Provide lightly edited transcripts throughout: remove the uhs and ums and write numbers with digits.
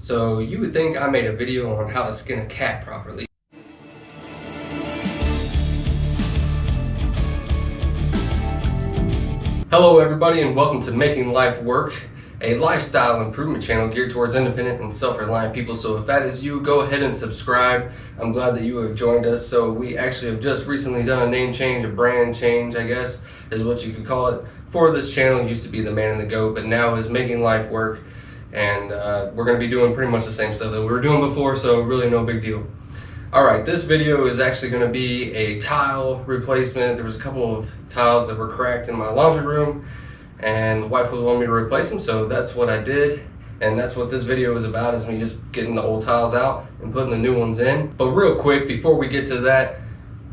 So you would think I made a video on how to skin a cat properly. Hello everybody and welcome to Making Life Work, a lifestyle improvement channel geared towards independent and self-reliant people. So if that is you, go ahead and subscribe. I'm glad that you have joined us. So we actually have just recently done a name change, a brand change, I guess is what you could call it, for this channel. It used to be The Man and the Goat, but now is Making Life Work. And we're going to be doing pretty much the same stuff that we were doing before, so really no big deal. Alright, this video is actually going to be a tile replacement. There was a couple of tiles that were cracked in my laundry room, and the wife would want me to replace them, so that's what I did. And that's what this video is about, is me just getting the old tiles out and putting the new ones in. But real quick, before we get to that,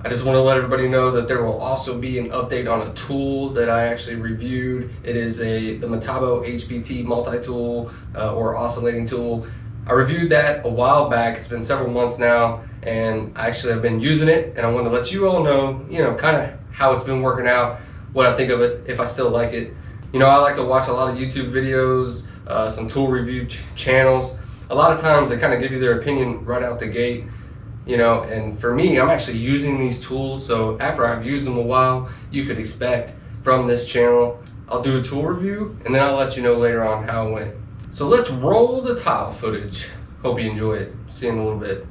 I just want to let everybody know that there will also be an update on a tool that I actually reviewed. It is the Metabo HPT Multi-Tool or Oscillating Tool. I reviewed that a while back. It's been several months now, and I actually have been using it, and I want to let you all know, kind of how it's been working out, what I think of it, if I still like it. I like to watch a lot of YouTube videos, some tool review channels. A lot of times they kind of give you their opinion right out the gate. And for me, I'm actually using these tools, so after I've used them a while, you could expect from this channel, I'll do a tool review, and then I'll let you know later on how it went. So let's roll the tile footage. Hope you enjoy it. See you in a little bit.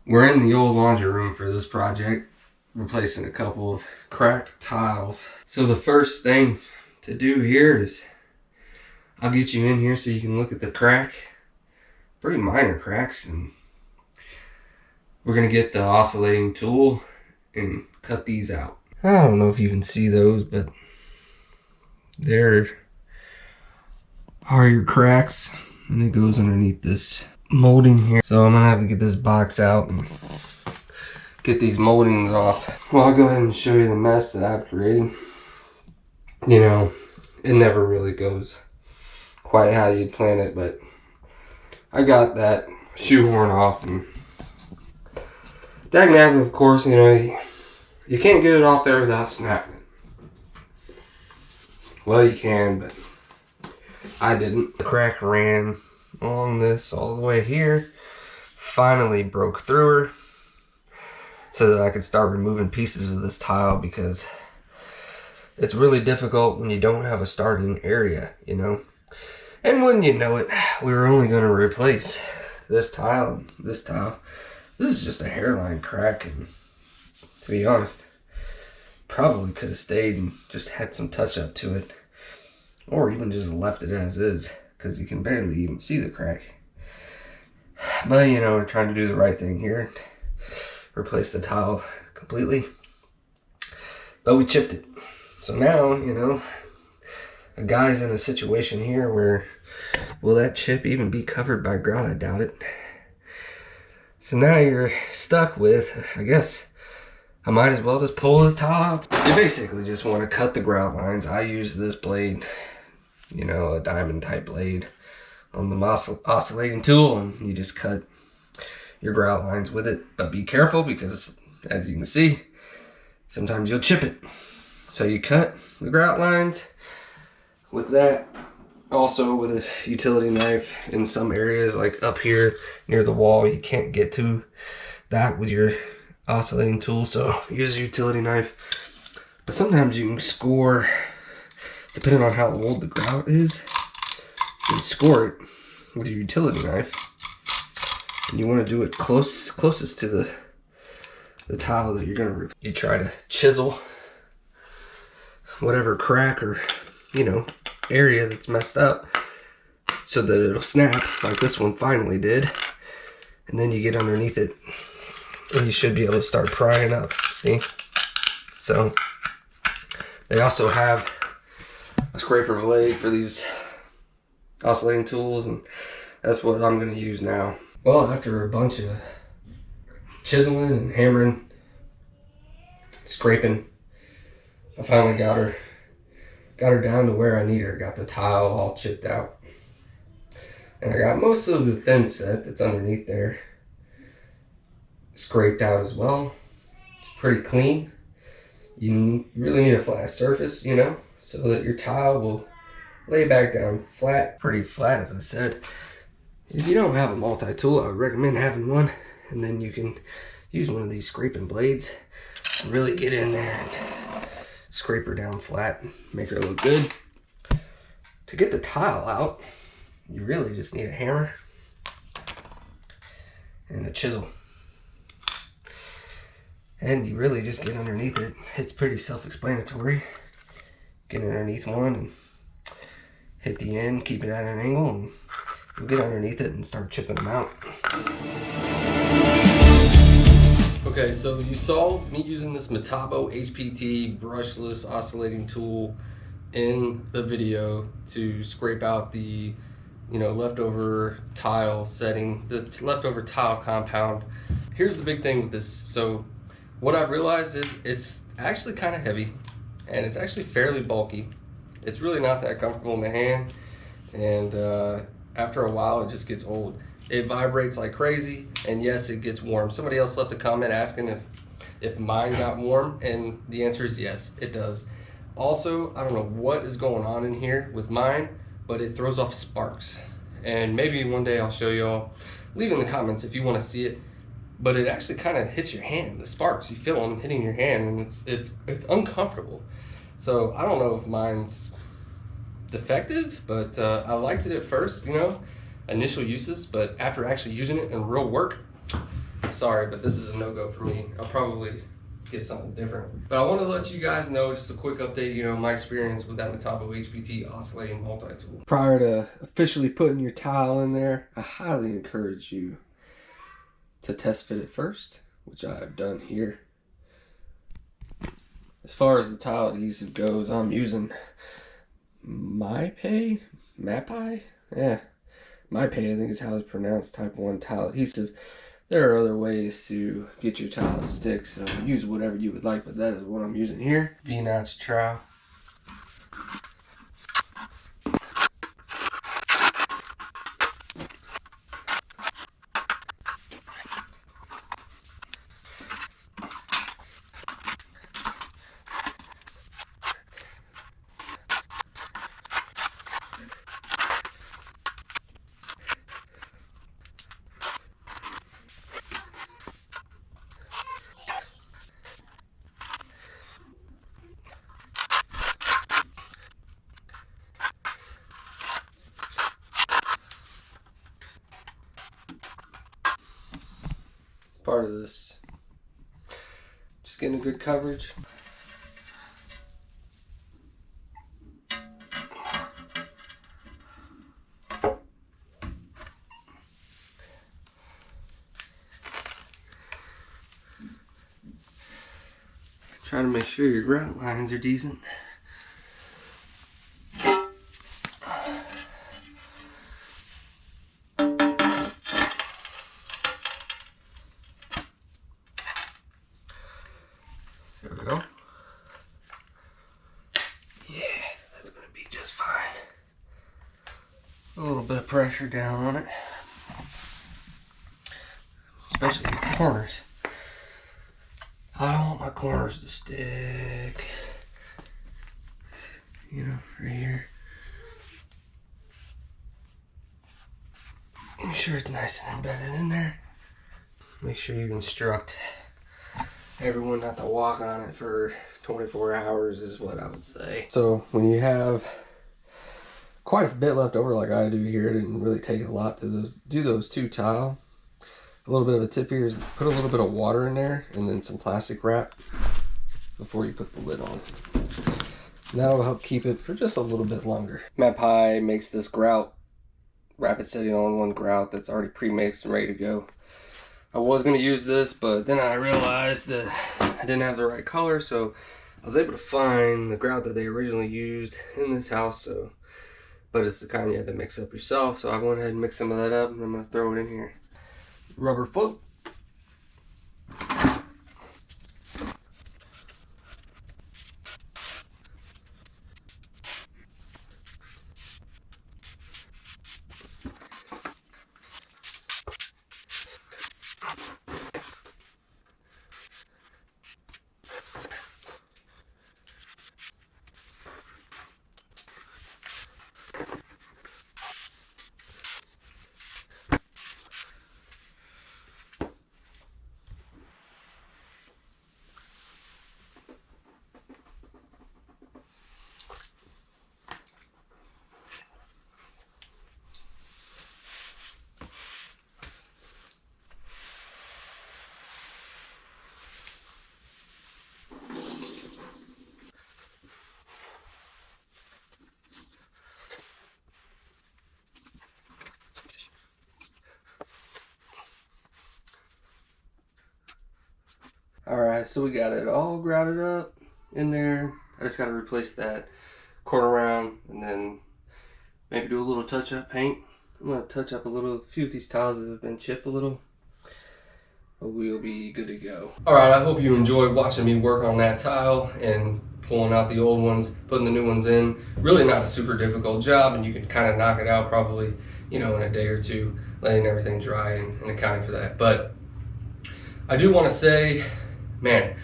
We're in the old laundry room for this project, replacing a couple of cracked tiles. So the first thing to do here is, I'll get you in here so you can look at the crack. Pretty minor cracks, and we're gonna get the oscillating tool and cut these out. I don't know if you can see those, but there are your cracks, and it goes underneath this molding here. So I'm gonna have to get this box out and get these moldings off. Well, I'll go ahead and show you the mess that I've created. It never really goes quite how you'd plan it, but I got that shoehorn off, and dagnabbit, of course, you can't get it off there without snapping it. Well, you can, but I didn't. The crack ran along this all the way here. Finally broke through her so that I could start removing pieces of this tile, because it's really difficult when you don't have a starting area, And when you know it, we were only going to replace this tile and this tile. This is just a hairline crack, and to be honest, probably could have stayed and just had some touch up to it, or even just left it as is, because you can barely even see the crack. But we're trying to do the right thing here, replace the tile completely, but we chipped it. So now, a guy's in a situation here where, will that chip even be covered by grout? I doubt it. So now you're stuck with, I guess, I might as well just pull this tile out. You basically just want to cut the grout lines. I use this blade, a diamond type blade on the oscillating tool, and you just cut your grout lines with it. But be careful, because as you can see, sometimes you'll chip it. So you cut the grout lines with that. Also with a utility knife in some areas, like up here near the wall, you can't get to that with your oscillating tool, so use a utility knife. But sometimes you can score, depending on how old the grout is, you can score it with your utility knife. And you want to do it closest to the tile that you're going to replace. You try to chisel whatever crack or area that's messed up so that it'll snap like this one finally did, and then you get underneath it and you should be able to start prying up. See? So they also have a scraper blade for these oscillating tools, and that's what I'm going to use now. Well, after a bunch of chiseling and hammering, scraping, I finally got her down to where I need her. Got the tile all chipped out, and I got most of the thin set that's underneath there scraped out as well. It's pretty clean. You really need a flat surface, so that your tile will lay back down flat, pretty flat, as I said. If you don't have a multi-tool, I would recommend having one, and then you can use one of these scraping blades and really get in there and scrape her down flat, make her look good. To get the tile out, you really just need a hammer and a chisel. And you really just get underneath it. It's pretty self-explanatory. Get underneath one and hit the end, keep it at an angle, and you'll get underneath it and start chipping them out. Okay, so you saw me using this Metabo HPT brushless oscillating tool in the video to scrape out the leftover tile setting, the leftover tile compound. Here's the big thing with this. So what I've realized is it's actually kind of heavy and it's actually fairly bulky. It's really not that comfortable in the hand, and after a while it just gets old. It vibrates like crazy, and yes, it gets warm. Somebody else left a comment asking if mine got warm, and the answer is yes, it does. Also, I don't know what is going on in here with mine, but it throws off sparks. And maybe one day I'll show y'all. Leave in the comments if you want to see it. But it actually kind of hits your hand. The sparks, you feel them hitting your hand, and it's uncomfortable. So I don't know if mine's defective, but I liked it at first, initial uses, but after actually using it in real work, I'm sorry, but this is a no-go for me. I'll probably get something different. But I want to let you guys know, just a quick update, my experience with that Metabo HPT Oscillating Multi-Tool. Prior to officially putting your tile in there, I highly encourage you to test fit it first, which I have done here. As far as the tile adhesive goes, I'm using Metable, yeah, Metable, I think is how it's pronounced, type 1 tile adhesive. There are other ways to get your tile to stick, so use whatever you would like, but that is what I'm using here. V-notch trowel. Part of this, just getting a good coverage. Try to make sure your grout lines are decent. There we go. Yeah, that's going to be just fine. A little bit of pressure down on it, especially the corners. I don't want my corners to stick, right here. Make sure it's nice and embedded in there. Make sure you instruct everyone not to walk on it for 24 hours is what I would say. So when you have quite a bit left over like I do here, it didn't really take a lot to do those 2 tile. A little bit of a tip here is put a little bit of water in there and then some plastic wrap before you put the lid on. And that'll help keep it for just a little bit longer. Metable makes this grout, rapid setting all-in-one grout that's already pre-mixed and ready to go. I was going to use this, but then I realized that I didn't have the right color, so I was able to find the grout that they originally used in this house. But it's the kind you had to mix up yourself, so I went ahead and mixed some of that up, and I'm going to throw it in here. Rubber float. Alright, so we got it all grouted up in there. I just got to replace that corner round and then maybe do a little touch-up paint. I'm going to touch up a few of these tiles that have been chipped a little. But we'll be good to go. Alright, I hope you enjoyed watching me work on that tile and pulling out the old ones, putting the new ones in. Really not a super difficult job, and you can kind of knock it out probably, you know, in a day or two, letting everything dry and accounting for that. But I do want to say, man,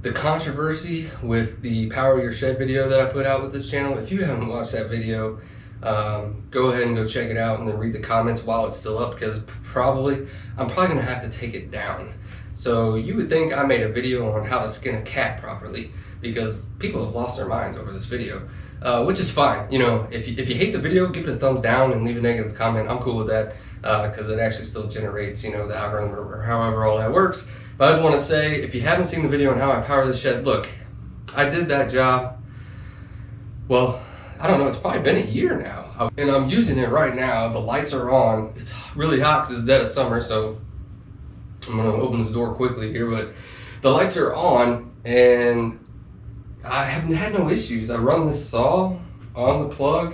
the controversy with the Power Your Shed video that I put out with this channel, if you haven't watched that video, go ahead and go check it out and then read the comments while it's still up, because I'm probably gonna have to take it down. So you would think I made a video on how to skin a cat properly, because people have lost their minds over this video, which is fine. You know, if you hate the video, give it a thumbs down and leave a negative comment. I'm cool with that, because it actually still generates, you know, the algorithm or however all that works. But I just want to say, if you haven't seen the video on how I power this shed, look, I did that job, well, I don't know, it's probably been a year now. And I'm using it right now. The lights are on. It's really hot because it's dead of summer, so I'm gonna open this door quickly here, but the lights are on and I haven't had no issues. I run this saw on the plug.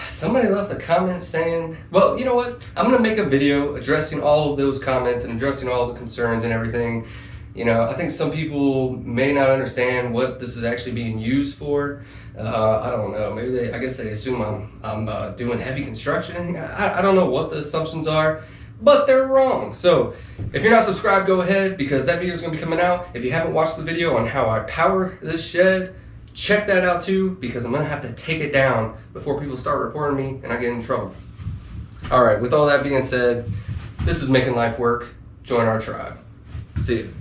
Somebody left a comment saying, well, you know what? I'm gonna make a video addressing all of those comments and addressing all the concerns and everything. You know, I think some people may not understand what this is actually being used for. I don't know. Maybe I guess they assume I'm doing heavy construction. I don't know what the assumptions are, but they're wrong. So if you're not subscribed, go ahead, because that video is going to be coming out. If you haven't watched the video on how I power this shed, check that out too, because I'm going to have to take it down before people start reporting me and I get in trouble. All right, with all that being said, this is Making Life Work. Join our tribe. See you.